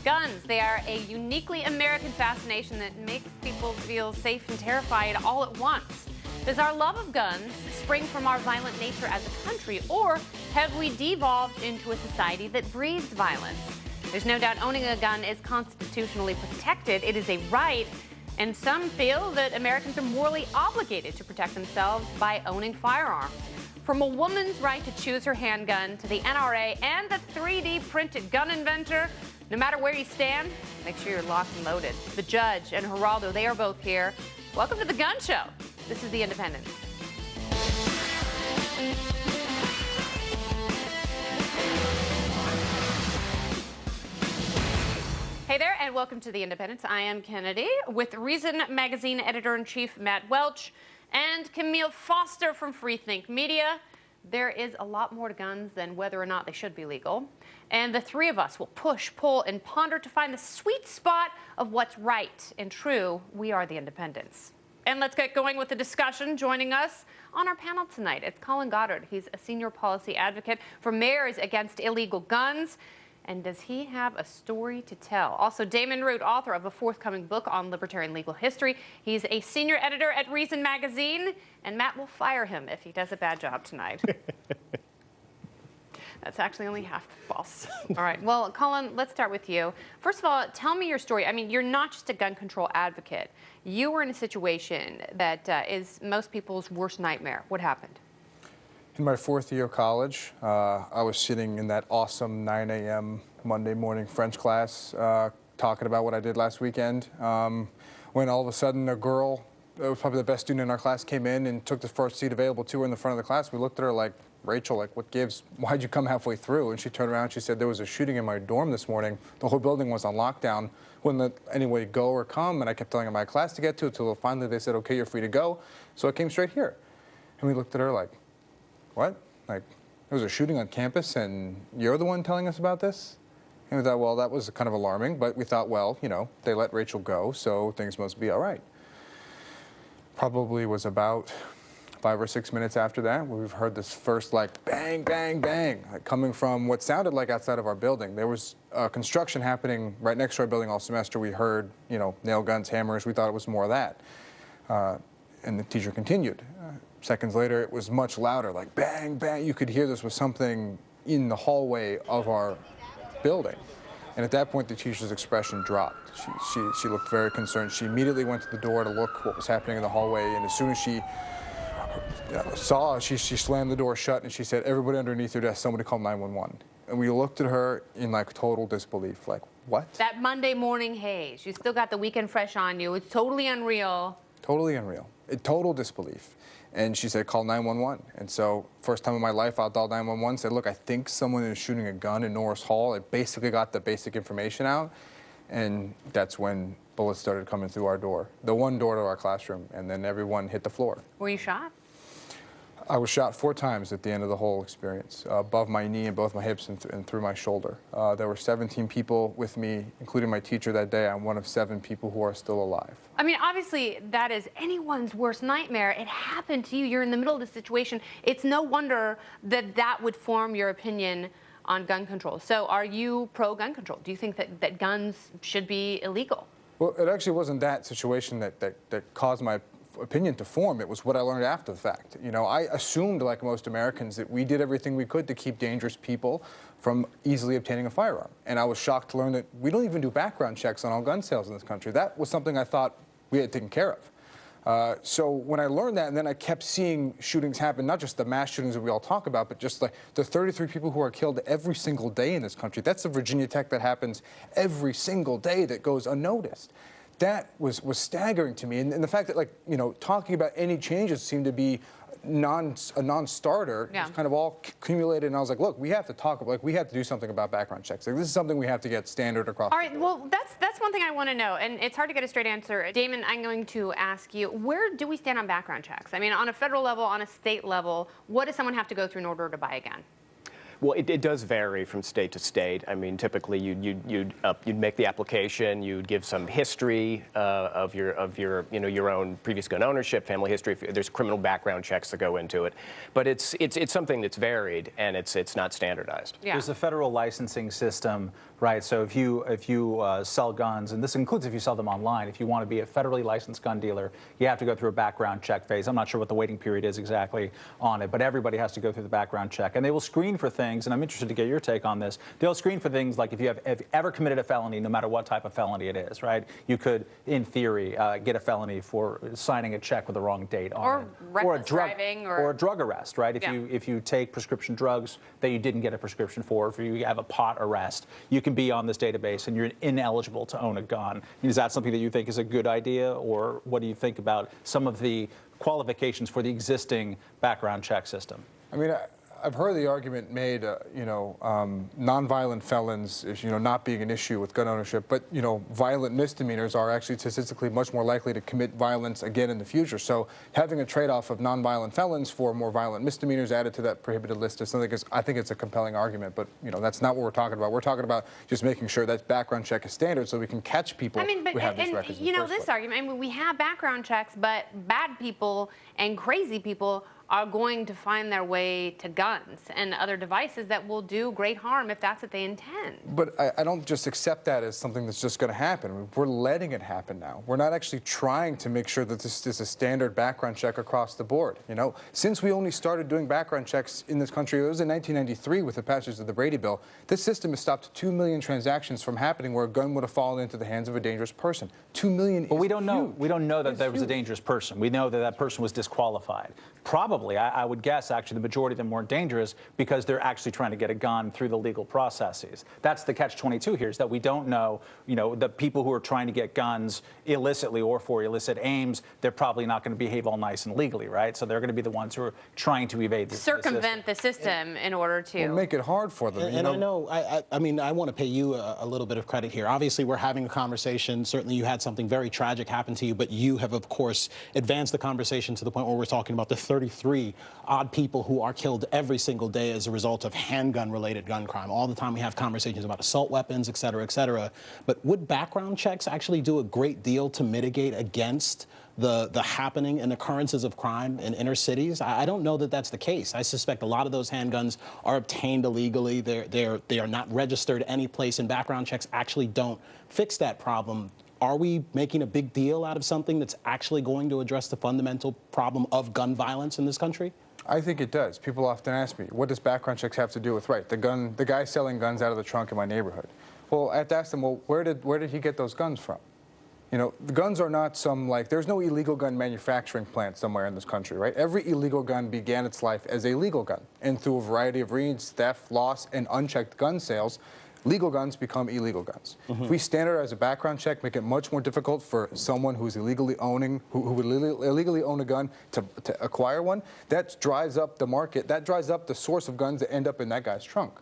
Guns, they are a uniquely American fascination that makes people feel safe and terrified all at once. Does our love of guns spring from our violent nature as a country, or have we devolved into a society that breeds violence? There's no doubt owning a gun is constitutionally protected. It is a right, and some feel that Americans are morally obligated to protect themselves by owning firearms. From a woman's right to choose her handgun to the NRA and the 3D printed gun inventor, no matter where you stand, make sure you're locked and loaded. The judge and Geraldo, they are both here. Welcome to the Gun Show. This is The Independent. Hey there, and welcome to The Independent. I am Kennedy with Reason Magazine Editor-in-Chief Matt Welch and Camille Foster from Freethink Media. There is a lot more to guns than whether or not they should be legal. And the three of us will push, pull, and ponder to find the sweet spot of what's right and true. We are The Independents. And let's get going with the discussion. Joining us on our panel tonight, it's Colin Goddard. He's a senior policy advocate for Mayors Against Illegal Guns. And does he have a story to tell? Also, Damon, author of a forthcoming book on libertarian legal history. He's a senior editor at Reason Magazine, and Matt will fire him if he does a bad job tonight. That's actually only half false. All right, well, Colin, let's start with you. First of all, tell me your story. I mean, you're not just a gun control advocate. You were in a situation that is most people's worst nightmare. What happened? In my fourth year of college, I was sitting in that awesome 9 a.m. Monday morning French class talking about what I did last weekend, when all of a sudden a girl, that was probably the best student in our class, came in and took the first seat available to her in the front of the class. We looked at her like, Rachel, like, what gives? Why'd you come halfway through? And she turned around and she said, there was a shooting in my dorm this morning. The whole building was on lockdown. Wouldn't let anybody go or come. And I kept telling her my class to get to until finally they said, okay, you're free to go. So I came straight here. And we looked at her like, what? Like, there was a shooting on campus and you're the one telling us about this? And we thought, well, that was kind of alarming. But we thought, well, you know, they let Rachel go, so things must be all right. Probably was about 5 or 6 minutes after that, we've heard this first, like, bang, bang, bang, like coming from what sounded like outside of our building. There was construction happening right next to our building all semester. We heard, you know, nail guns, hammers. We thought it was more of that. And the teacher continued. Seconds later, it was much louder, like bang, bang. You could hear this was something in the hallway of our building. And at that point, the teacher's expression dropped. She looked very concerned. She immediately went to the door to look what was happening in the hallway. And as soon as she saw, she slammed the door shut and she said, everybody underneath your desk, somebody call 911. And we looked at her in like total disbelief, like, what? That Monday morning haze. You still got the weekend fresh on you. It's totally unreal. Totally unreal. Total disbelief. And she said, call 911. And so, first time in my life, I dialed 911, said, look, I think someone is shooting a gun in Norris Hall. It basically got the basic information out. And that's when bullets started coming through our door, the one door to our classroom, and then everyone hit the floor. Were you shot? I was shot 4 times at the end of the whole experience, above my knee and both my hips and through my shoulder. There were 17 people with me, including my teacher that day. I'm one of 7 people who are still alive. I mean, obviously, that is anyone's worst nightmare. It happened to you. You're in the middle of the situation. It's no wonder that that would form your opinion on gun control. So are you pro-gun control? Do you think that guns should be illegal? Well, it actually wasn't that situation that caused my opinion to form. It was what I learned after the fact. You know, I assumed, like most Americans, that we did everything we could to keep dangerous people from easily obtaining a firearm. And I was shocked to learn that we don't even do background checks on all gun sales in this country. That was something I thought we had taken care of. So when I learned that, and then I kept seeing shootings happen, not just the mass shootings that we all talk about, but just like the 33 people who are killed every single day in this country. That's the Virginia Tech that happens every single day that goes unnoticed. That was staggering to me. And the fact that, like, you know, talking about any changes seemed to be a non-starter. Yeah. It was kind of all accumulated. And I was like, look, we have to talk about, like, we have to do something about background checks. Like, this is something we have to get standard across. All right, well, that's one thing I want to know, and it's hard to get a straight answer. Damon, I'm going to ask you, where do we stand on background checks? I mean, on a federal level, on a state level, what does someone have to go through in order to buy a gun? Well, it does vary from state to state. I mean, typically you'd make the application, you'd give some history of your own previous gun ownership, family history. There's criminal background checks that go into it, but it's something that's varied and it's not standardized. Yeah. There's a federal licensing system, right? So if you sell guns, and this includes if you sell them online, if you want to be a federally licensed gun dealer, you have to go through a background check phase. I'm not sure what the waiting period is exactly on it, but everybody has to go through the background check, and they will screen for things. And I'm interested to get your take on this. They'll screen for things like if you have ever committed a felony, no matter what type of felony it is, right? You could, in theory, get a felony for signing a check with the wrong date on it, reckless driving, or a drug arrest, right? Yeah. If you take prescription drugs that you didn't get a prescription for, if you have a pot arrest, you can be on this database and you're ineligible to own a gun. Is that something that you think is a good idea, or what do you think about some of the qualifications for the existing background check system? I mean, I've heard the argument made, nonviolent felons is, not being an issue with gun ownership, but, violent misdemeanors are actually statistically much more likely to commit violence again in the future. So having a trade-off of nonviolent felons for more violent misdemeanors added to that prohibited list is something, I think it's a compelling argument, but, that's not what we're talking about. We're talking about just making sure that background check is standard so we can catch people who have these records in the first this place. argument, I mean, we have background checks, but bad people and crazy people are going to find their way to guns and other devices that will do great harm if that's what they intend. But I don't just accept that as something that's just going to happen. We're letting it happen now. We're not actually trying to make sure that this is a standard background check across the board. Since we only started doing background checks in this country, it was in 1993 with the passage of the Brady Bill, this system has stopped 2 million transactions from happening where a gun would have fallen into the hands of a dangerous person. 2 million. But we don't know. Huge. We don't know that It's there was a huge. dangerous person. We know that that person was disqualified. Probably, I would guess, actually, the majority of them weren't dangerous because they're actually trying to get a gun through the legal processes. That's the catch-22 here, is that we don't know, the people who are trying to get guns illicitly or for illicit aims, they're probably not going to behave all nice and legally, right? So they're going to be the ones who are trying to evade the Circumvent the system in order to Make it hard for them. And I know, I mean, I want to pay you a little bit of credit here. Obviously, we're having a conversation. Certainly, you had something very tragic happen to you, but you have, of course, advanced the conversation to the point where we're talking about the 33 odd people who are killed every single day as a result of handgun-related gun crime. All the time we have conversations about assault weapons, et cetera, et cetera. But would background checks actually do a great deal to mitigate against the happening and occurrences of crime in inner cities? I don't know that that's the case. I suspect a lot of those handguns are obtained illegally. They are not registered any place, and background checks actually don't fix that problem. Are we making a big deal out of something that's actually going to address the fundamental problem of gun violence in this country? I think it does. People often ask me, what does background checks have to do with, the guy selling guns out of the trunk in my neighborhood? Well, I have to ask them, well, where did he get those guns from? The guns are not there's no illegal gun manufacturing plant somewhere in this country, right? Every illegal gun began its life as a legal gun. And through a variety of reasons, theft, loss, and unchecked gun sales, legal guns become illegal guns. If we standardize a background check, make it much more difficult for someone who's illegally owning, who would illegally own a gun to acquire one, that dries up the market. That dries up the source of guns that end up in that guy's trunk.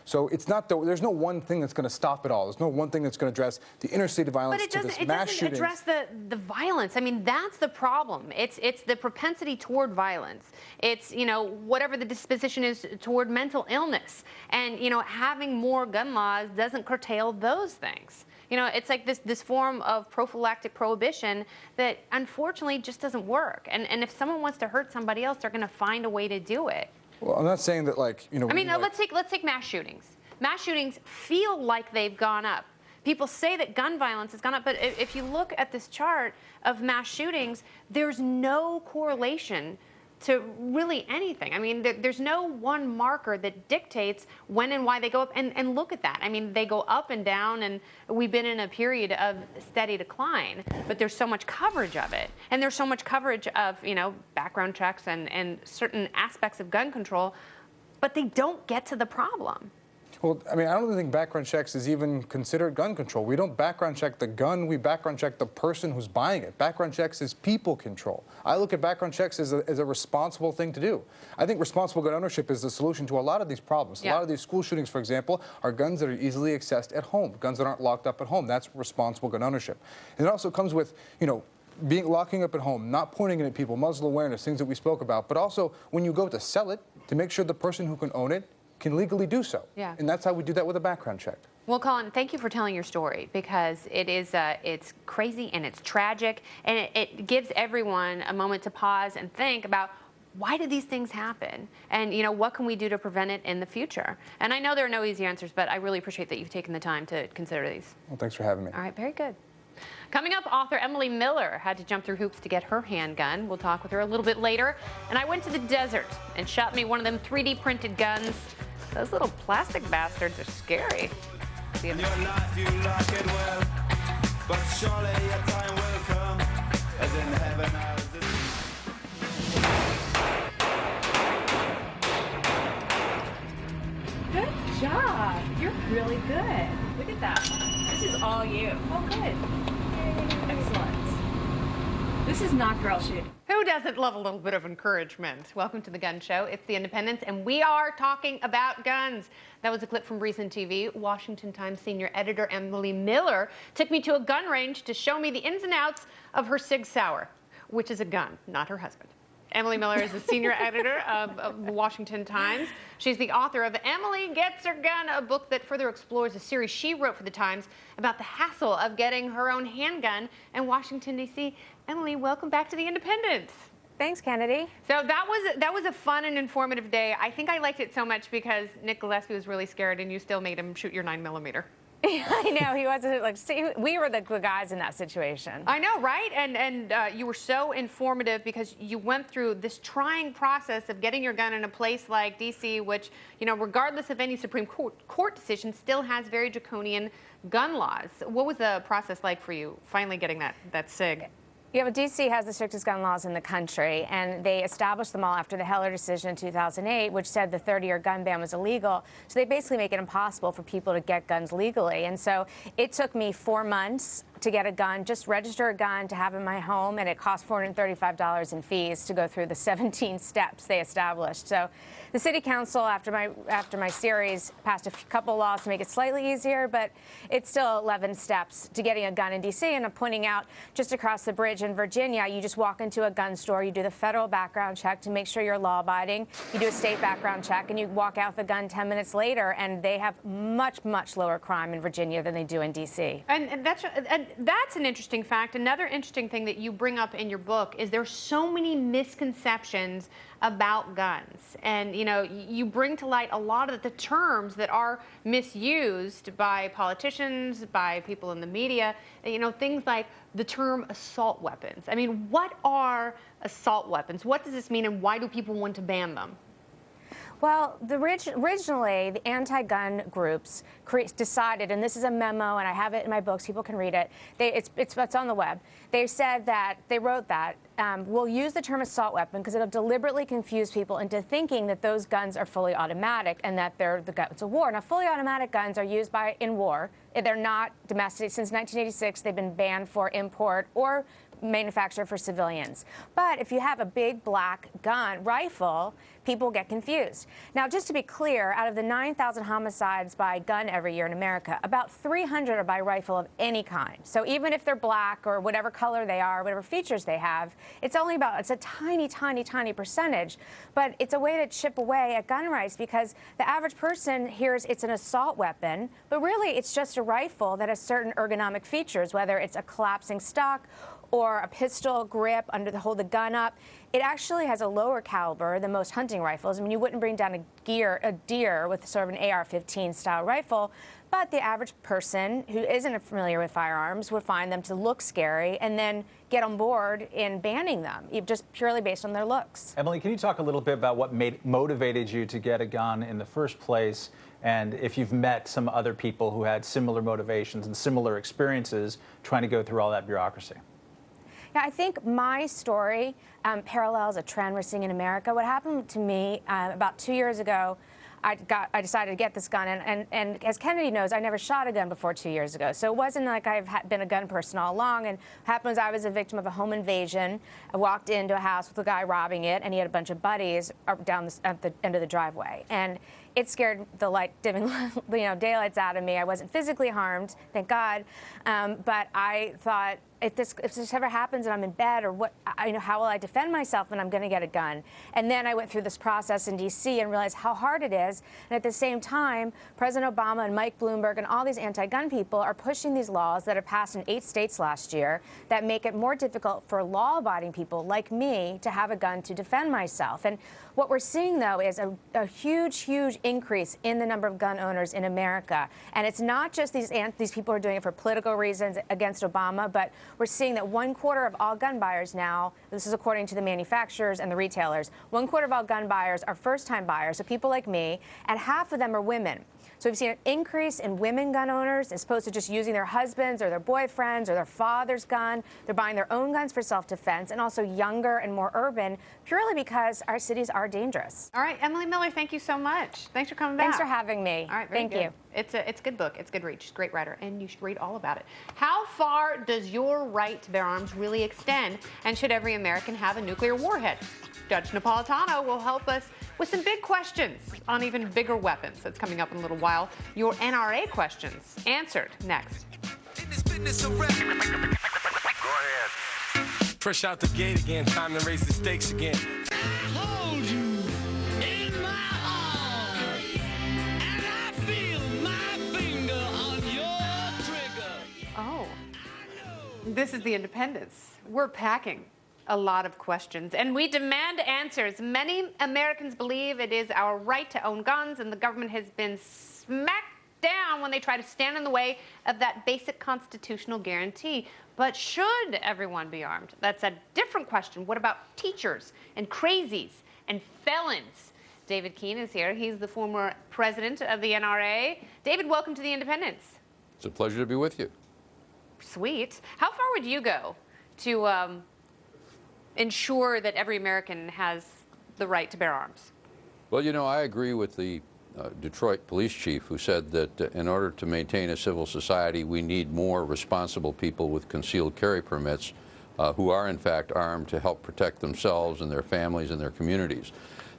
So it's not there's no one thing that's going to stop it all. There's no one thing that's going to address the inner city violence But to this it mass doesn't shootings. address the violence. I mean, that's the problem. It's the propensity toward violence. It's, whatever the disposition is toward mental illness. And, having more gun laws doesn't curtail those things. It's like this form of prophylactic prohibition that unfortunately just doesn't work. And if someone wants to hurt somebody else, they're going to find a way to do it. Well, I'm not saying that I mean, let's take mass shootings. Mass shootings feel like they've gone up. People say that gun violence has gone up, but if you look at this chart of mass shootings, there's no correlation to really anything. I mean, there's no one marker that dictates when and why they go up. And look at that. I mean, they go up and down, and we've been in a period of steady decline, but there's so much coverage of it. And there's so much coverage of, background checks and certain aspects of gun control, but they don't get to the problem. Well, I mean, I don't think background checks is even considered gun control. We don't background check the gun, we background check the person who's buying it. Background checks is people control. I look at background checks as a responsible thing to do. I think responsible gun ownership is the solution to a lot of these problems. Yeah. A lot of these school shootings, for example, are guns that are easily accessed at home, guns that aren't locked up at home. That's responsible gun ownership. And it also comes with, locking up at home, not pointing it at people, muzzle awareness, things that we spoke about, but also when you go to sell it, to make sure the person who can own it can legally do so. Yeah. And that's how we do that with a background check. Well, Colin, thank you for telling your story, because it's crazy and it's tragic, and it gives everyone a moment to pause and think about, why do these things happen? And, what can we do to prevent it in the future? And I know there are no easy answers, but I really appreciate that you've taken the time to consider these. Well, thanks for having me. All right, very good. Coming up, author Emily Miller had to jump through hoops to get her handgun. We'll talk with her a little bit later. And I went to the desert and shot me one of them 3D printed guns. Those little plastic bastards are scary. See you. Your life, you like it well, but surely your time will come, as in heaven as in... Good job. You're really good. Look at that. This is all you. Oh, good. Excellent. This is not girl shooting. Who doesn't love a little bit of encouragement? Welcome to the Gun Show. It's the Independence, and we are talking about guns. That was a clip from Reason TV. Washington Times senior editor Emily Miller took me to a gun range to show me the ins and outs of her Sig Sauer, which is a gun, not her husband. Emily Miller is the senior editor of the Washington Times. She's the author of Emily Gets Her Gun, a book that further explores a series she wrote for the Times about the hassle of getting her own handgun in Washington, D.C. Emily, welcome back to the Independence. Thanks, Kennedy. So that was a fun and informative day. I think I liked it so much because Nick Gillespie was really scared, and you still made him shoot your 9mm. I know, he wasn't, like, see, we were the guys in that situation. I know, right? And you were so informative because you went through this trying process of getting your gun in a place like D.C., which, regardless of any Supreme Court decision, still has very draconian gun laws. What was the process like for you finally getting that SIG? Yeah, well, D.C. has the strictest gun laws in the country, and they established them all after the Heller decision in 2008, which said the 30-year gun ban was illegal. So they basically make it impossible for people to get guns legally. And so it took me 4 months to get a gun, just register a gun to have in my home, and it cost $435 in fees to go through the 17 steps they established. So the city council, after my series, passed a couple laws to make it slightly easier, but it's still 11 steps to getting a gun in D.C. And I'm pointing out, just across the bridge in Virginia, you just walk into a gun store, you do the federal background check to make sure you're law-abiding, you do a state background check, and you walk out the gun 10 minutes later, and they have much, much lower crime in Virginia than they do in D.C. And that's an interesting fact. Another interesting thing that you bring up in your book is there's so many misconceptions about guns. And, you bring to light a lot of the terms that are misused by politicians, by people in the media, things like the term assault weapons. I mean, what are assault weapons? What does this mean, and why do people want to ban them? Well, originally, the anti-gun groups decided, and this is a memo, and I have it in my books, people can read it, it's on the web. They said that, they wrote that, we'll use the term assault weapon because it'll deliberately confuse people into thinking that those guns are fully automatic and that they're the guns of war. Now, fully automatic guns are used in war. They're not domestic. Since 1986, they've been banned for import or manufactured for civilians. But if you have a big black rifle, people get confused. Now, just to be clear, out of the 9,000 homicides by gun every year in America, about 300 are by rifle of any kind. So even if they're black or whatever color they are, whatever features they have, it's a tiny, tiny, tiny percentage. But it's a way to chip away at gun rights because the average person hears it's an assault weapon, but really it's just a rifle that has certain ergonomic features, whether it's a collapsing stock or a pistol grip to hold the gun up. It actually has a lower caliber than most hunting rifles. I mean, you wouldn't bring down a deer with sort of an AR-15 style rifle, but the average person who isn't familiar with firearms would find them to look scary and then get on board in banning them, just purely based on their looks. Emily, can you talk a little bit about what motivated you to get a gun in the first place, and if you've met some other people who had similar motivations and similar experiences trying to go through all that bureaucracy? Yeah, I think my story parallels a trend we're seeing in America. What happened to me about 2 years ago, I decided to get this gun, and as Kennedy knows, I never shot a gun before 2 years ago. So it wasn't like I've been a gun person all along. And what happened was I was a victim of a home invasion. I walked into a house with a guy robbing it, and he had a bunch of buddies at the end of the driveway. And it scared the daylights out of me. I wasn't physically harmed, thank God, but I thought, if this ever happens and I'm in bed, or how will I defend myself when I'm going to get a gun? And then I went through this process in D.C. and realized how hard it is. And at the same time, President Obama and Mike Bloomberg and all these anti-gun people are pushing these laws that are passed in 8 states last year that make it more difficult for law-abiding people like me to have a gun to defend myself. And what we're seeing, though, is a huge, huge increase in the number of gun owners in America. And it's not just these people who are doing it for political reasons against Obama, but we're seeing that 1/4 of all gun buyers now, this is according to the manufacturers and the retailers, 1/4 of all gun buyers are first-time buyers, so people like me, and half of them are women. So we've seen an increase in women gun owners as opposed to just using their husbands or their boyfriends or their father's gun. They're buying their own guns for self-defense, and also younger and more urban, purely because our cities are dangerous. All right, Emily Miller, thank you so much. Thanks for coming back. Thanks for having me. All right, very thank good. you. It's a good book. It's a good read. She's a great writer, and you should read all about it. How far does your right to bear arms really extend, and should every American have a nuclear warhead? Judge Napolitano will help us with some big questions on even bigger weapons. That's coming up in a little while. Your NRA questions answered next. In this business of rap. Go ahead. Fresh out the gate again, time to raise the stakes again. Hold you in my arms, and I feel my finger on your trigger. Oh, this is the Independence. We're packing a lot of questions, and we demand answers. Many Americans believe it is our right to own guns, and the government has been smacked down when they try to stand in the way of that basic constitutional guarantee. But should everyone be armed? That's a different question. What about teachers and crazies and felons? David Keene is here. He's the former president of the NRA. David, welcome to the Independence. It's a pleasure to be with you. Sweet. How far would you go to ensure that every American has the right to bear arms? Well, I agree with the Detroit police chief who said that in order to maintain a civil society, we need more responsible people with concealed carry permits who are, in fact, armed to help protect themselves and their families and their communities.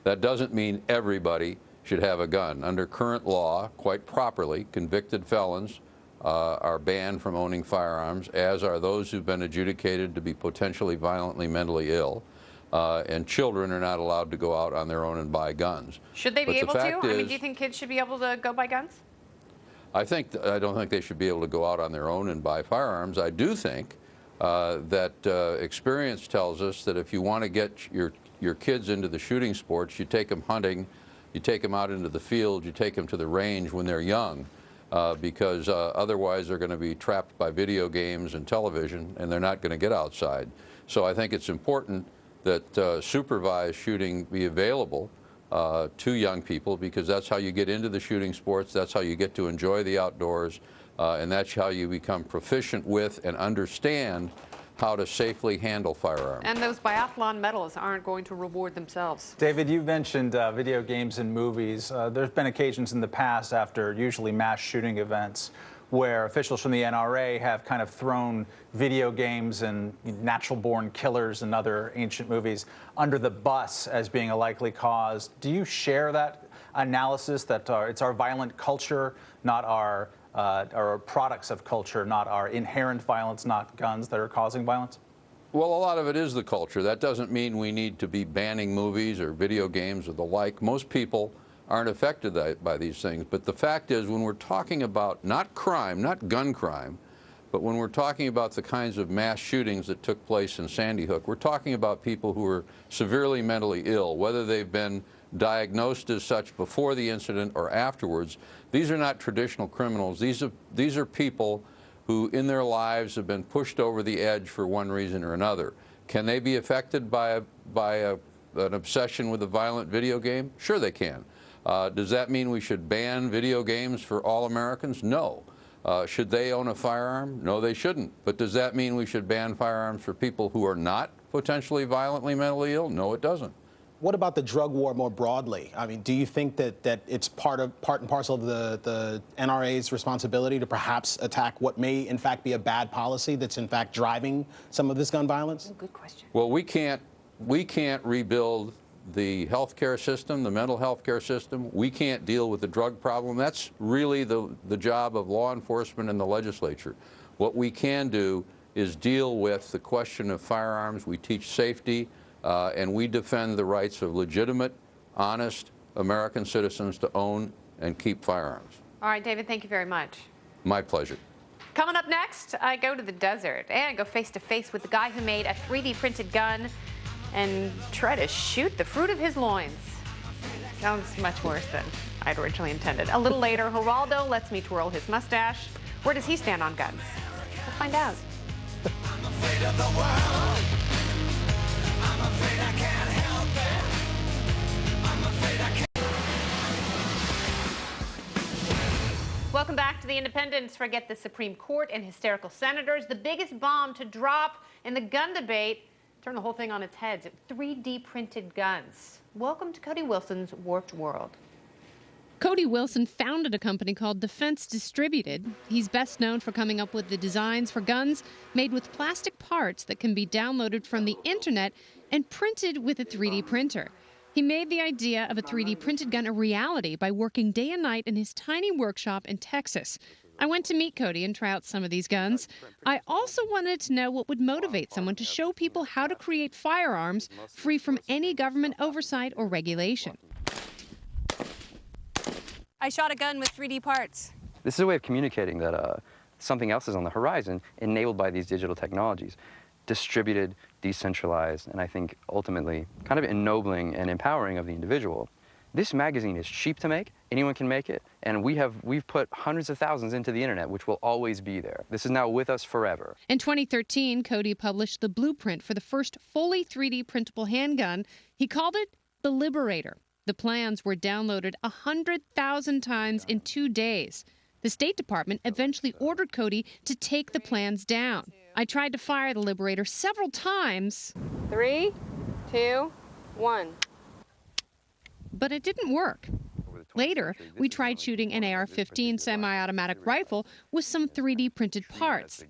That doesn't mean everybody should have a gun. Under current law, quite properly, convicted felons are banned from owning firearms, as are those who've been adjudicated to be potentially violently mentally ill. And children are not allowed to go out on their own and buy guns. Should they be able to? I mean, do you think kids should be able to go buy guns? I don't think they should be able to go out on their own and buy firearms. I do think that experience tells us that if you want to get your kids into the shooting sports, you take them hunting, you take them out into the field, you take them to the range when they're young. Because otherwise they're going to be trapped by video games and television, and they're not going to get outside. So I think it's important that supervised shooting be available to young people, because that's how you get into the shooting sports, that's how you get to enjoy the outdoors, and that's how you become proficient with and understand how to safely handle firearms. And those biathlon medals aren't going to reward themselves. David, you mentioned video games and movies. There's been occasions in the past, after usually mass shooting events, where officials from the NRA have kind of thrown video games and natural-born killers and other ancient movies under the bus as being a likely cause. Do you share that analysis that it's our violent culture, not our products of culture, not our inherent violence, not guns, that are causing violence? Well, a lot of it is the culture. That doesn't mean we need to be banning movies or video games or the like. Most people aren't affected by these things. But the fact is, when we're talking about not crime, not gun crime, but when we're talking about the kinds of mass shootings that took place in Sandy Hook, we're talking about people who are severely mentally ill, whether they've been diagnosed as such before the incident or afterwards. These are not traditional criminals. These are people who in their lives have been pushed over the edge for one reason or another. Can they be affected by an obsession with a violent video game? Sure they can. Does that mean we should ban video games for all Americans? No. Should they own a firearm? No, they shouldn't. But does that mean we should ban firearms for people who are not potentially violently mentally ill? No, it doesn't. What about the drug war more broadly? I mean, do you think that it's part and parcel of the NRA's responsibility to perhaps attack what may, in fact, be a bad policy that's, in fact, driving some of this gun violence? Good question. Well, we can't rebuild the healthcare system, the mental health care system. We can't deal with the drug problem. That's really the job of law enforcement and the legislature. What we can do is deal with the question of firearms. We teach safety, and we defend the rights of legitimate, honest American citizens to own and keep firearms. All right, David, thank you very much. My pleasure. Coming up next, I go to the desert and go face to face with the guy who made a 3D printed gun and try to shoot the fruit of his loins. Sounds much worse than I'd originally intended. A little later, Geraldo lets me twirl his mustache. Where does he stand on guns? We'll find out. I'm afraid of the world. I'm afraid I can't help it. I'm afraid I can't. Welcome back to The Independents. Forget the Supreme Court and hysterical senators. The biggest bomb to drop in the gun debate. Turn the whole thing on its head. 3D printed guns. Welcome to Cody Wilson's warped world. Cody Wilson founded a company called Defense Distributed. He's best known for coming up with the designs for guns made with plastic parts that can be downloaded from the internet and printed with a 3D printer. He made the idea of a 3D printed gun a reality by working day and night in his tiny workshop in Texas. I went to meet Cody and try out some of these guns. I also wanted to know what would motivate someone to show people how to create firearms free from any government oversight or regulation. I shot a gun with 3D parts. This is a way of communicating that something else is on the horizon enabled by these digital technologies. Distributed, decentralized, and I think ultimately kind of ennobling and empowering of the individual. This magazine is cheap to make, anyone can make it, and we've put hundreds of thousands into the internet, which will always be there. This is now with us forever. In 2013, Cody published the blueprint for the first fully 3D printable handgun. He called it the Liberator. The plans were downloaded 100,000 times in 2 days. The State Department eventually ordered Cody to take the plans down. I tried to fire the Liberator several times. 3, 2, 1. But it didn't work. Later, we tried shooting an AR-15 semi-automatic rifle with some 3D printed parts.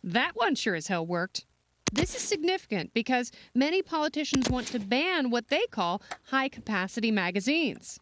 That one sure as hell worked. This is significant because many politicians want to ban what they call high-capacity magazines.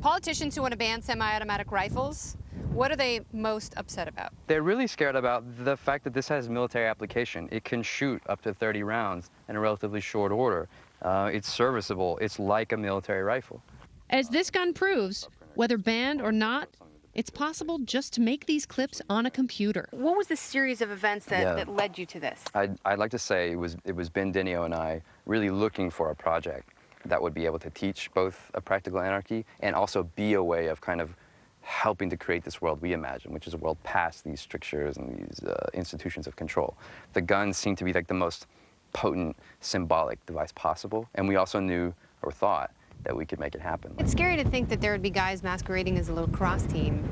Politicians who want to ban semi-automatic rifles, what are they most upset about? They're really scared about the fact that this has military application. It can shoot up to 30 rounds in a relatively short order. It's serviceable. It's like a military rifle. As this gun proves, whether banned or not, it's possible just to make these clips on a computer. What was the series of events that led you to this? I'd like to say it was Ben Dinio and I really looking for a project that would be able to teach both a practical anarchy and also be a way of kind of helping to create this world we imagine, which is a world past these strictures and these institutions of control. The guns seemed to be like the most potent, symbolic device possible, and we also knew or thought that we could make it happen. It's scary to think that there would be guys masquerading as a little cross team,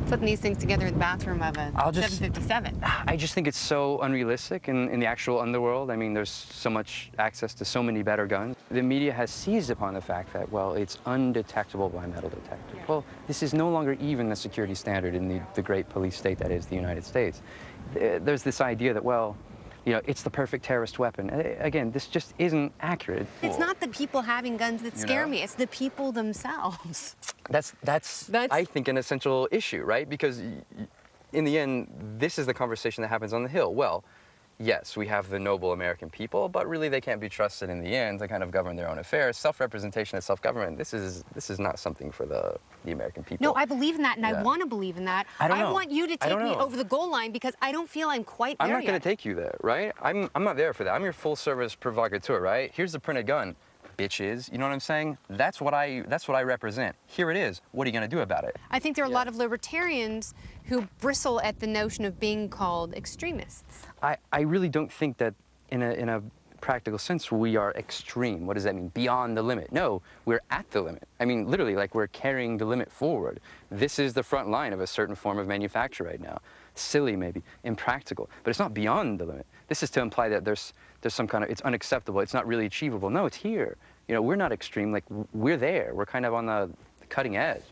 putting these things together in the bathroom of a 757. I just think it's so unrealistic in the actual underworld. I mean, there's so much access to so many better guns. The media has seized upon the fact that, well, it's undetectable by metal detector. Yeah. Well, this is no longer even the security standard in the great police state that is the United States. There's this idea that, well, you know, it's the perfect terrorist weapon. Again, this just isn't accurate. It's not the people having guns that scare me. It's the people themselves. That's I think, an essential issue, right? Because in the end, this is the conversation that happens on the Hill. Well, yes, we have the noble American people, but really they can't be trusted in the end to kind of govern their own affairs. Self-representation and self-government, this is not something for the American people. No, I believe in that, and I want to believe in that. I want you to take me over the goal line because I don't feel I'm quite there I'm not yet. going to take you there, right? I'm not there for that. I'm your full-service provocateur, right? Here's the printed gun, bitches. You know what I'm saying? That's what I represent. Here it is. What are you going to do about it? I think there are a lot of libertarians who bristle at the notion of being called extremists. I really don't think that in a practical sense we are extreme. What does that mean? Beyond the limit. No, we're at the limit. I mean, literally, like we're carrying the limit forward. This is the front line of a certain form of manufacture right now. Silly, maybe, impractical, but it's not beyond the limit. This is to imply that there's some kind of, it's unacceptable, it's not really achievable. No, it's here. You know, we're not extreme, like we're there. We're kind of on the cutting edge.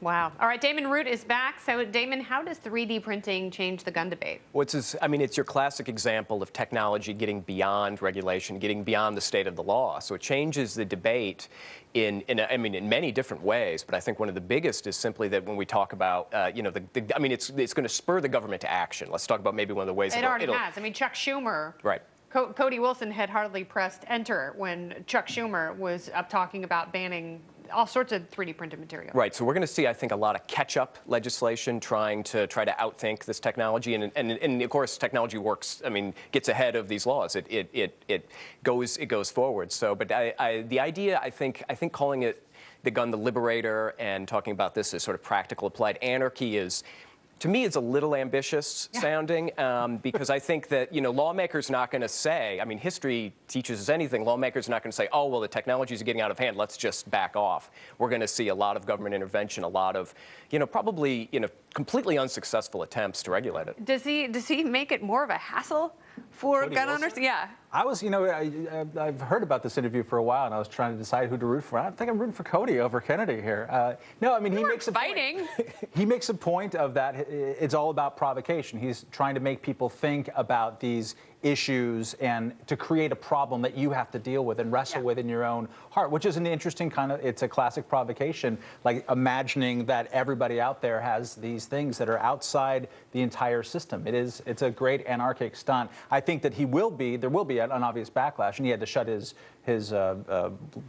Wow. All right, Damon Root is back. So, Damon, how does 3D printing change the gun debate? Well, I mean, it's your classic example of technology getting beyond regulation, getting beyond the state of the law. So it changes the debate in many different ways. But I think one of the biggest is simply that when we talk about, it's going to spur the government to action. Let's talk about maybe one of the ways it already has. I mean, Chuck Schumer. Right. Cody Wilson had hardly pressed enter when Chuck Schumer was up talking about banning all sorts of 3D printed material. Right. So we're going to see, I think, a lot of catch-up legislation trying to outthink this technology, and of course, technology works. I mean, gets ahead of these laws. It goes forward. So, but the idea, I think calling it the gun the liberator and talking about this as sort of practical applied anarchy is, to me, it's a little ambitious sounding, because I think that, lawmakers not going to say, I mean, history teaches us anything, lawmakers are not going to say, oh, well, the technologies are getting out of hand, let's just back off. We're going to see a lot of government intervention, a lot of, probably, completely unsuccessful attempts to regulate it. Does he make it more of a hassle for Cody gun Wilson? owners? Yeah. I was, I've heard about this interview for a while, and I was trying to decide who to root for. I think I'm rooting for Cody over Kennedy here. No, I mean, he makes a fighting. He makes a point of that it's all about provocation. He's trying to make people think about these issues and to create a problem that you have to deal with and wrestle with in your own heart, which is an interesting it's a classic provocation, like imagining that everybody out there has these things that are outside the entire system. It's a great anarchic stunt. I think that there will be an obvious backlash, and he had to shut his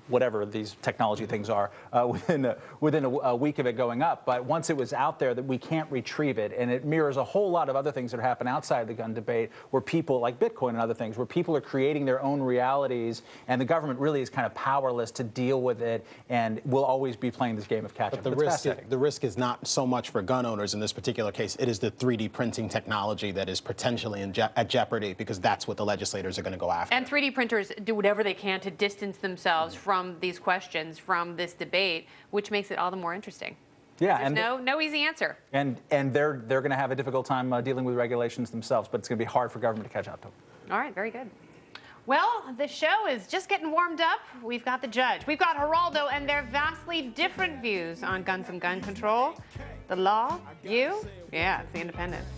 whatever these technology things are within a week of it going up. But once it was out there, that we can't retrieve it, and it mirrors a whole lot of other things that happen outside the gun debate, where people like Bitcoin and other things, where people are creating their own realities, and the government really is kind of powerless to deal with it, and will always be playing this game of catch-up. But the risk is not so much for gun owners in this particular case. It is the 3D printing technology that is potentially at jeopardy, because that's what the legislators are going to go after. And 3D printers do whatever they can to distance themselves from these questions, from this debate, which makes it all the more interesting. Yeah, There's and no easy answer. And they're going to have a difficult time dealing with regulations themselves, but it's going to be hard for government to catch up to them. All right, very good. Well, the show is just getting warmed up. We've got the judge. We've got Geraldo and their vastly different views on guns and gun control. The law, you, yeah, it's the independents.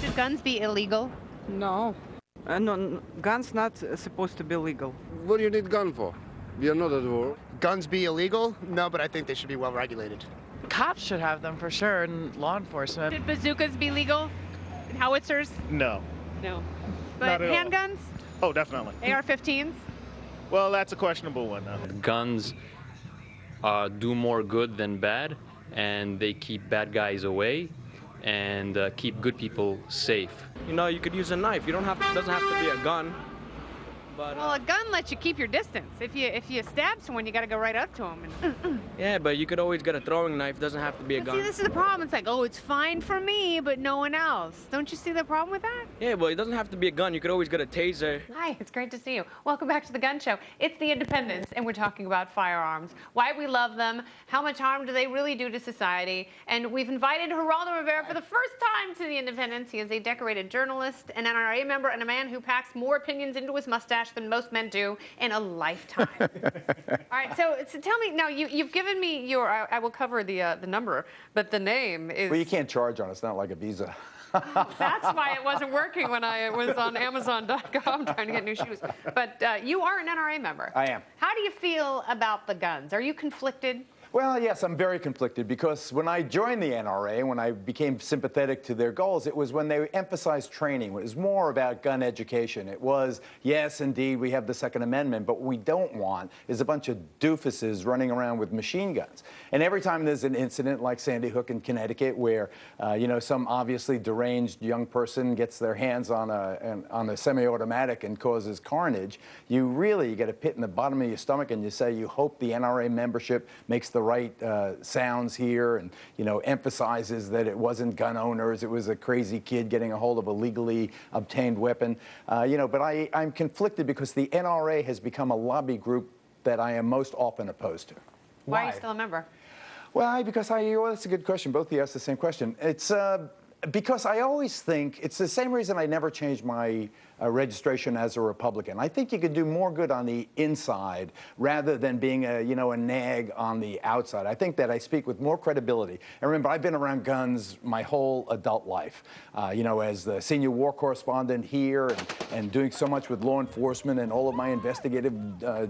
Should guns be illegal? No. No, guns not supposed to be legal. What do you need gun for? You're not at war. Guns be illegal? No, but I think they should be well regulated. Cops should have them for sure, and law enforcement. Should bazookas be legal? And howitzers? No. No. But handguns? Oh, definitely. AR-15s? Well, that's a questionable one. Guns do more good than bad, and they keep bad guys away and keep good people safe. You know, you could use a knife. It doesn't have to be a gun. But, well, a gun lets you keep your distance. If you stab someone, you got to go right up to them. Yeah, but you could always get a throwing knife. It doesn't have to be a gun. See, this is the problem. It's like, oh, it's fine for me, but no one else. Don't you see the problem with that? Yeah, well, it doesn't have to be a gun. You could always get a taser. Hi, it's great to see you. Welcome back to the Gun Show. It's the Independents, and we're talking about firearms, why we love them, how much harm do they really do to society, and we've invited Geraldo Rivera for the first time to the Independents. He is a decorated journalist, an NRA member, and a man who packs more opinions into his mustache than most men do in a lifetime. All right, so tell me, now you've given me your, I will cover the number, but the name is... Well, you can't charge on it. It's not like a Visa. That's why it wasn't working when I was on Amazon.com trying to get new shoes. But you are an NRA member. I am. How do you feel about the guns? Are you conflicted? Well, yes, I'm very conflicted, because when I joined the NRA, when I became sympathetic to their goals, it was when they emphasized training. It was more about gun education. It was, yes, indeed, we have the Second Amendment, but what we don't want is a bunch of doofuses running around with machine guns. And every time there's an incident like Sandy Hook in Connecticut, where some obviously deranged young person gets their hands on a semi-automatic and causes carnage, you get a pit in the bottom of your stomach, and you say you hope the NRA membership makes the right sounds here, and emphasizes that it wasn't gun owners, it was a crazy kid getting a hold of a legally obtained weapon. But I'm conflicted, because the NRA has become a lobby group that I am most often opposed to. Why are you still a member? Well, that's a good question. Both of you asked the same question. It's because I always think it's the same reason I never changed my registration as a Republican. I think you could do more good on the inside rather than being a nag on the outside. I think that I speak with more credibility. And remember, I've been around guns my whole adult life. As the senior war correspondent here and doing so much with law enforcement and all of my investigative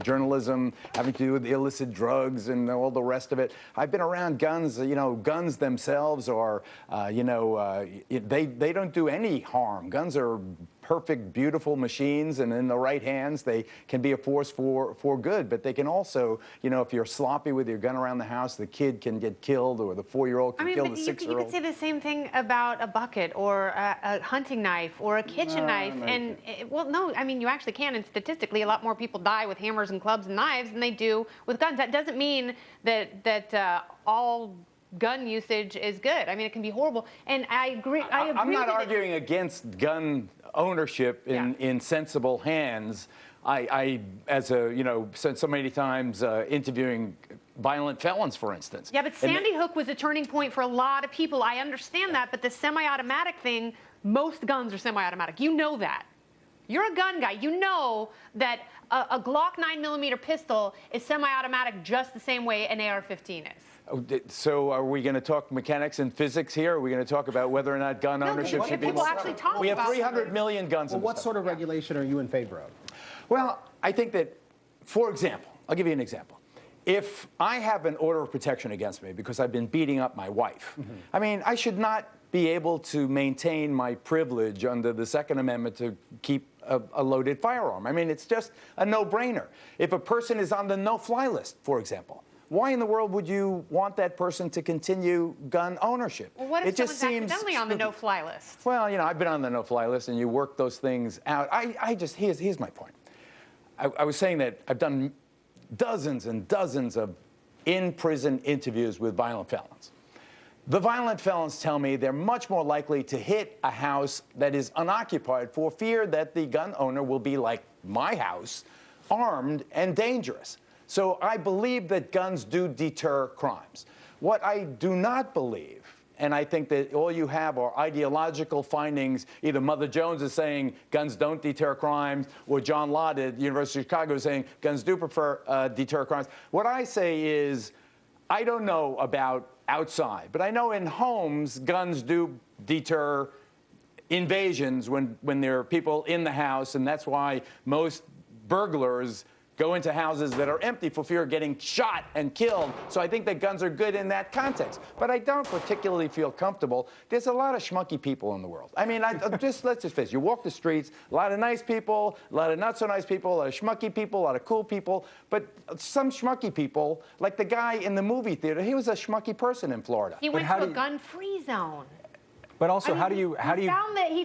journalism having to do with illicit drugs and all the rest of it. I've been around guns. Guns themselves are, they don't do any harm. Guns are perfect, beautiful machines, and in the right hands, they can be a force for good. But they can also, if you're sloppy with your gun around the house, the kid can get killed, or the 4-year-old can kill the 6-year-old. You could say the same thing about a bucket or a hunting knife or a kitchen knife. And you actually can. And statistically, a lot more people die with hammers and clubs and knives than they do with guns. That doesn't mean that all gun usage is good. I mean, it can be horrible. And I agree. I'm not arguing against gun ownership in sensible hands. I as said so many times, interviewing violent felons, for instance. Yeah, but Sandy Hook was a turning point for a lot of people. I understand that, but the semi-automatic thing, most guns are semi-automatic. You know that. You're a gun guy. You know that a Glock 9mm pistol is semi-automatic just the same way an AR-15 is. So are we going to talk mechanics and physics here? Are we going to talk about whether or not gun ownership should be people actually talk We have about 300 million guns. Well, what sort of regulation are you in favor of? Well, I think that, for example, I'll give you an example. If I have an order of protection against me because I've been beating up my wife, I mean, I should not be able to maintain my privilege under the Second Amendment to keep a loaded firearm. I mean, it's just a no-brainer. If a person is on the no-fly list, for example, why in the world would you want that person to continue gun ownership? Well, what if someone's accidentally on the no-fly list? Well, I've been on the no-fly list, and you work those things out. Here's my point. I was saying that I've done dozens and dozens of in-prison interviews with violent felons. The violent felons tell me they're much more likely to hit a house that is unoccupied for fear that the gun owner will be like my house, armed and dangerous. So I believe that guns do deter crimes. What I do not believe, and I think that all you have are ideological findings, either Mother Jones is saying guns don't deter crimes, or John Lott at the University of Chicago is saying guns do deter crimes. What I say is, I don't know about outside, but I know in homes, guns do deter invasions when there are people in the house, and that's why most burglars go into houses that are empty for fear of getting shot and killed. So I think that guns are good in that context. But I don't particularly feel comfortable. There's a lot of schmucky people in the world. I mean, let's just face it. You walk the streets, a lot of nice people, a lot of not so nice people, a lot of schmucky people, a lot of cool people. But some schmucky people, like the guy in the movie theater, he was a schmucky person in Florida. He went to a gun-free zone. But also, He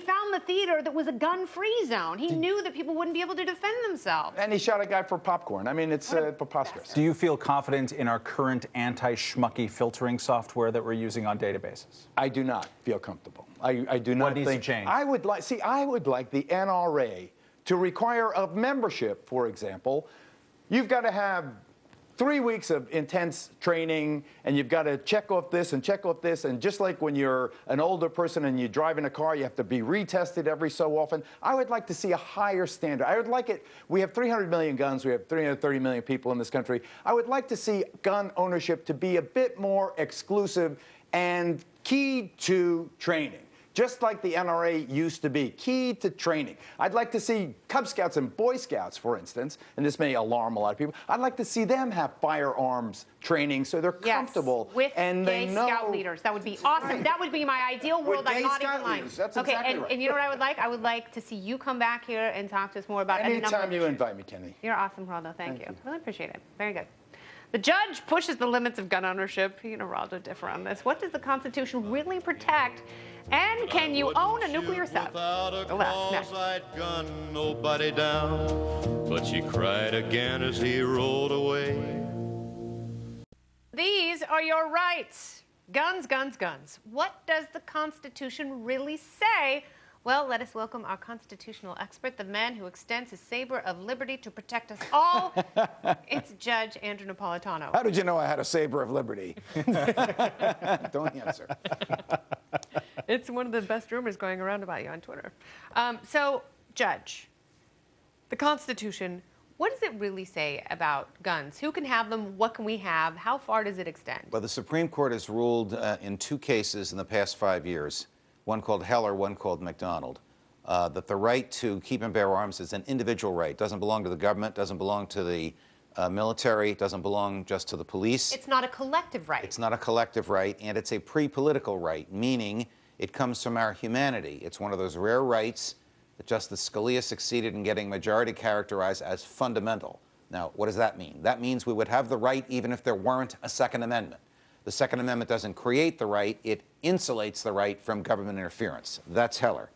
found the theater that was a gun-free zone. He knew that people wouldn't be able to defend themselves. And he shot a guy for popcorn. I mean, it's preposterous. Do you feel confident in our current anti-schmucky filtering software that we're using on databases? I do not feel comfortable. I do not What needs to change? I would like the NRA to require of membership, for example, you've got to have 3 weeks of intense training, and you've got to check off this and check off this. And just like when you're an older person and you drive in a car, you have to be retested every so often. I would like to see a higher standard. I would like it. We have 300 million guns. We have 330 million people in this country. I would like to see gun ownership to be a bit more exclusive and key to training. Just like the NRA used to be, key to training. I'd like to see Cub Scouts and Boy Scouts, for instance, and this may alarm a lot of people, I'd like to see them have firearms training so they're comfortable. With and gay they know scout leaders. That would be awesome. Right. That would be my ideal world. I'm not even lying. That's okay, exactly right. And you know what I would like? I would like to see you come back here and talk to us more about Anytime you invite me, Kenny. You're awesome, Geraldo. Thank you. Really appreciate it. Very good. The judge pushes the limits of gun ownership. He and Geraldo differ on this. What does the Constitution really protect? And can you own a nuclear sub? Next. Gun nobody down, but she cried again as he rolled away. These are your rights. Guns, guns, guns. What does the Constitution really say? Well, let us welcome our constitutional expert, the man who extends his saber of liberty to protect us all. It's Judge Andrew Napolitano. How did you know I had a saber of liberty? Don't answer. It's one of the best rumors going around about you on Twitter. So Judge, the Constitution, what does it really say about guns? Who can have them? What can we have? How far does it extend? Well, the Supreme Court has ruled in 2 cases in the past 5 years, one called Heller, one called McDonald, that the right to keep and bear arms is an individual right. It doesn't belong to the government, doesn't belong to the military, it doesn't belong just to the police. It's not a collective right. It's not a collective right, and it's a pre-political right, meaning it comes from our humanity. It's one of those rare rights that Justice Scalia succeeded in getting majority characterized as fundamental. Now, what does that mean? That means we would have the right even if there weren't a Second Amendment. The Second Amendment doesn't create the right, it insulates the right from government interference. That's Heller.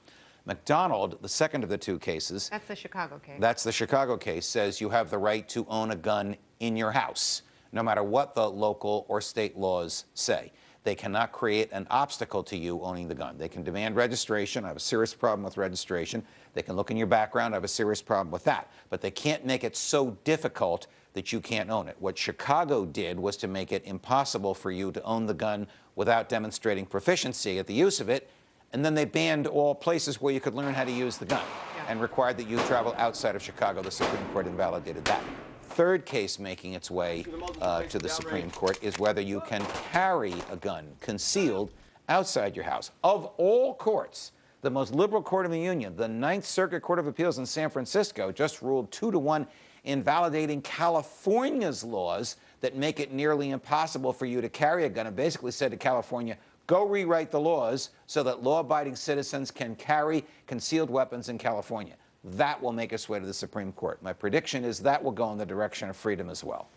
McDonald, the second of the 2 cases. That's the Chicago case. That's the Chicago case, says you have the right to own a gun in your house, no matter what the local or state laws say. They cannot create an obstacle to you owning the gun. They can demand registration. I have a serious problem with registration. They can look in your background. I have a serious problem with that. But they can't make it so difficult that you can't own it. What Chicago did was to make it impossible for you to own the gun without demonstrating proficiency at the use of it. And then they banned all places where you could learn how to use the gun and required that you travel outside of Chicago. The Supreme Court invalidated that. Third case making its way to the Supreme Court is whether you can carry a gun concealed outside your house. Of all courts, the most liberal court in the Union, the Ninth Circuit Court of Appeals in San Francisco, just ruled 2-1 invalidating California's laws that make it nearly impossible for you to carry a gun, and basically said to California, go rewrite the laws so that law-abiding citizens can carry concealed weapons in California. That will make its way to the Supreme Court. My prediction is that will go in the direction of freedom as well.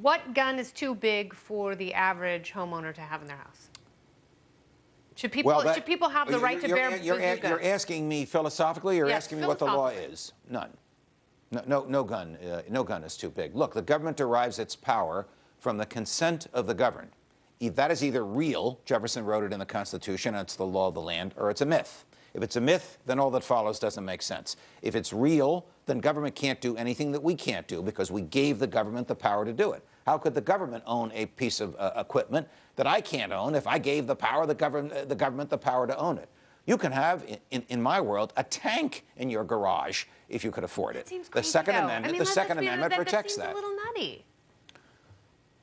What gun is too big for the average homeowner to have in their house? Should people have the right to bear bazookas? You're asking me philosophically, or Yes, asking me what the law is? None. No gun is too big. Look, the government derives its power from the consent of the governed. That is either real, Jefferson wrote it in the Constitution, and it's the law of the land, or it's a myth. If it's a myth, then all that follows doesn't make sense. If it's real, then government can't do anything that we can't do because we gave the government the power to do it. How could the government own a piece of equipment that I can't own if I gave the government the power to own it? You can have, in my world, a tank in your garage if you could afford it. The Second Amendment protects that. That seems a little nutty.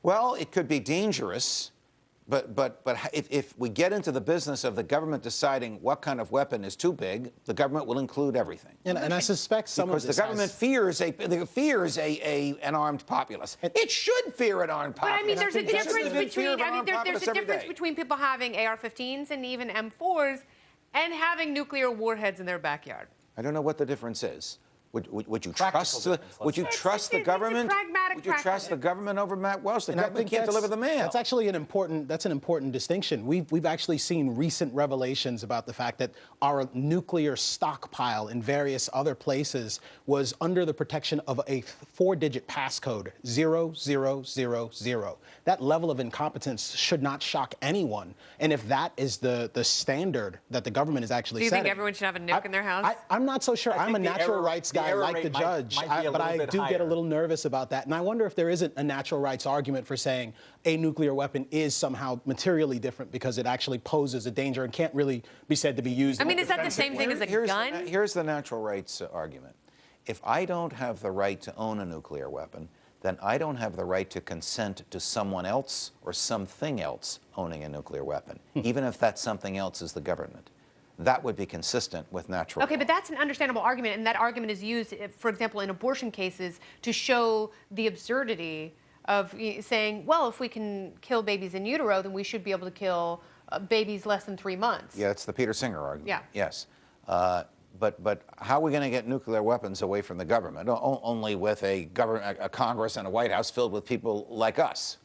Well, it could be dangerous. But if we get into the business of the government deciding what kind of weapon is too big, the government will include everything. And I suspect some of this because the government fears an armed populace. It should fear an armed populace. But I mean, there's a difference between people having AR-15s and even M4s and having nuclear warheads in their backyard. I don't know what the difference is. Would you trust the government? Would you trust the government over Matt Welch? The government can't deliver the mail. That's actually an important distinction. We've actually seen recent revelations about the fact that our nuclear stockpile in various other places was under the protection of a 4-digit passcode, 0000. That level of incompetence should not shock anyone. And if that is the standard that the government is actually setting, do you think everyone should have a nuke in their house? I'm not so sure. I'm a natural rights guy like the judge, but I do get a little nervous about that. And I wonder if there isn't a natural rights argument for saying a nuclear weapon is somehow materially different because it actually poses a danger and can't really be said to be used. I mean, is that the same thing as a gun? Here's the natural rights argument. If I don't have the right to own a nuclear weapon, then I don't have the right to consent to someone else or something else owning a nuclear weapon, even if that something else is the government. That would be consistent with natural law. But that's an understandable argument, and that argument is used, for example, in abortion cases to show the absurdity of saying, well, if we can kill babies in utero, then we should be able to kill babies less than 3 months. Yeah, it's the Peter Singer argument. Yeah. Yes. But how are we going to get nuclear weapons away from the government? Only with a Congress and a White House filled with people like us.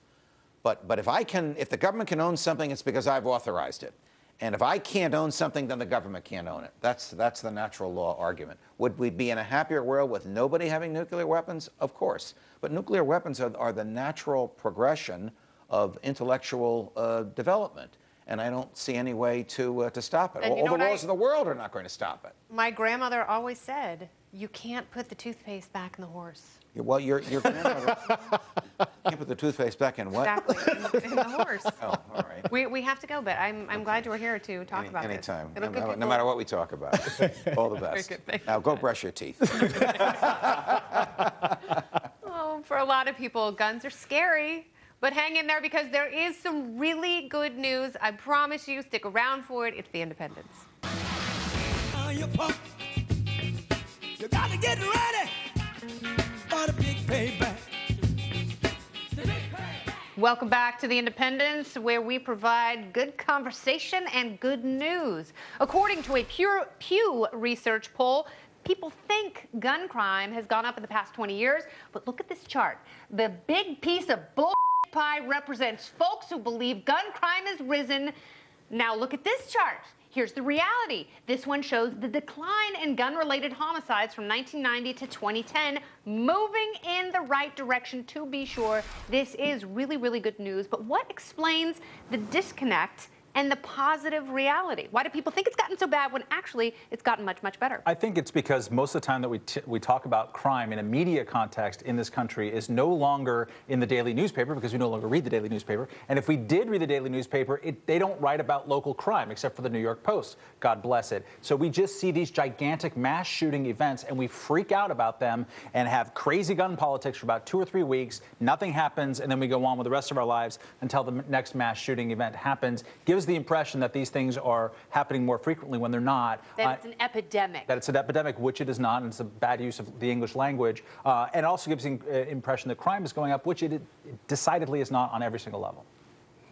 But if the government can own something, it's because I've authorized it. And if I can't own something, then the government can't own it. That's the natural law argument. Would we be in a happier world with nobody having nuclear weapons? Of course. But nuclear weapons are the natural progression of intellectual development. And I don't see any way to stop it. All the laws of the world are not going to stop it. My grandmother always said, you can't put the toothpaste back in the horse. Well, your grandmother can't put the toothpaste back in what? Exactly, in the horse. Oh, all right. We have to go, but I'm glad you were here to talk about this. Anytime. It'll give No people- matter what we talk about. All the best. Very good, thank Now go brush your teeth. Oh, for a lot of people, guns are scary. But hang in there because there is some really good news. I promise you, stick around for it. It's the Independence. You pump. You gotta get ready for the big payback. Welcome back to the Independence, where we provide good conversation and good news. According to a Pew Research poll, people think gun crime has gone up in the past 20 years, but look at this chart. The big piece of bull pie represents folks who believe gun crime has risen. Now look at this chart. Here's the reality. This one shows the decline in gun-related homicides from 1990 to 2010, moving in the right direction, to be sure. This is really, really good news. But what explains the disconnect and the positive reality? Why do people think it's gotten so bad when actually it's gotten much, much better? I think it's because most of the time that we talk about crime in a media context in this country is no longer in the daily newspaper, because we no longer read the daily newspaper. And if we did read the daily newspaper, they don't write about local crime, except for the New York Post. God bless it. So we just see these gigantic mass shooting events and we freak out about them and have crazy gun politics for about 2 or 3 weeks. Nothing happens, and then we go on with the rest of our lives until the next mass shooting event happens. Gives the impression that these things are happening more frequently when they're not. That it's an epidemic. That it's an epidemic, which it is not, and it's a bad use of the English language. And it also gives the impression that crime is going up, which it decidedly is not on every single level.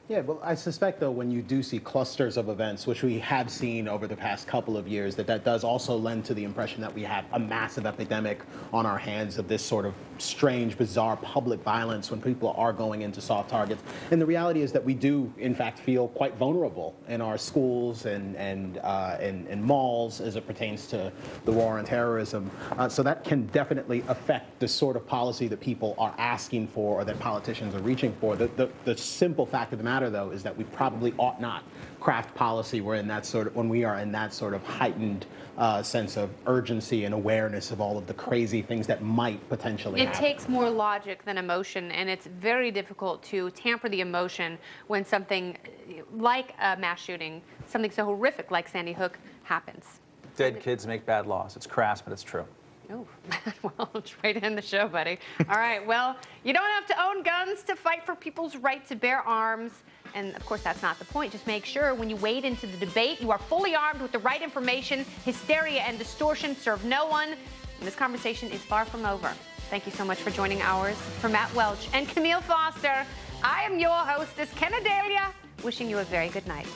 Yeah, well, I suspect, though, when you do see clusters of events, which we have seen over the past couple of years, that does also lend to the impression that we have a massive epidemic on our hands of this sort of strange, bizarre public violence when people are going into soft targets. And the reality is that we do, in fact, feel quite vulnerable in our schools and malls as it pertains to the war on terrorism. So that can definitely affect the sort of policy that people are asking for or that politicians are reaching for. The simple fact of the matter, though, is that we probably ought not craft policy when we are in that sort of heightened sense of urgency and awareness of all of the crazy things that might potentially happen. It takes more logic than emotion, and it's very difficult to tamper the emotion when something like a mass shooting, something so horrific like Sandy Hook, happens. Dead kids make bad laws. It's crass, but it's true. Oh, well, way to end the show, buddy. All right, well, you don't have to own guns to fight for people's right to bear arms. And, of course, that's not the point. Just make sure when you wade into the debate, you are fully armed with the right information. Hysteria and distortion serve no one. And this conversation is far from over. Thank you so much for joining ours. For Matt Welch and Camille Foster, I am your hostess, Kenna Delia, wishing you a very good night.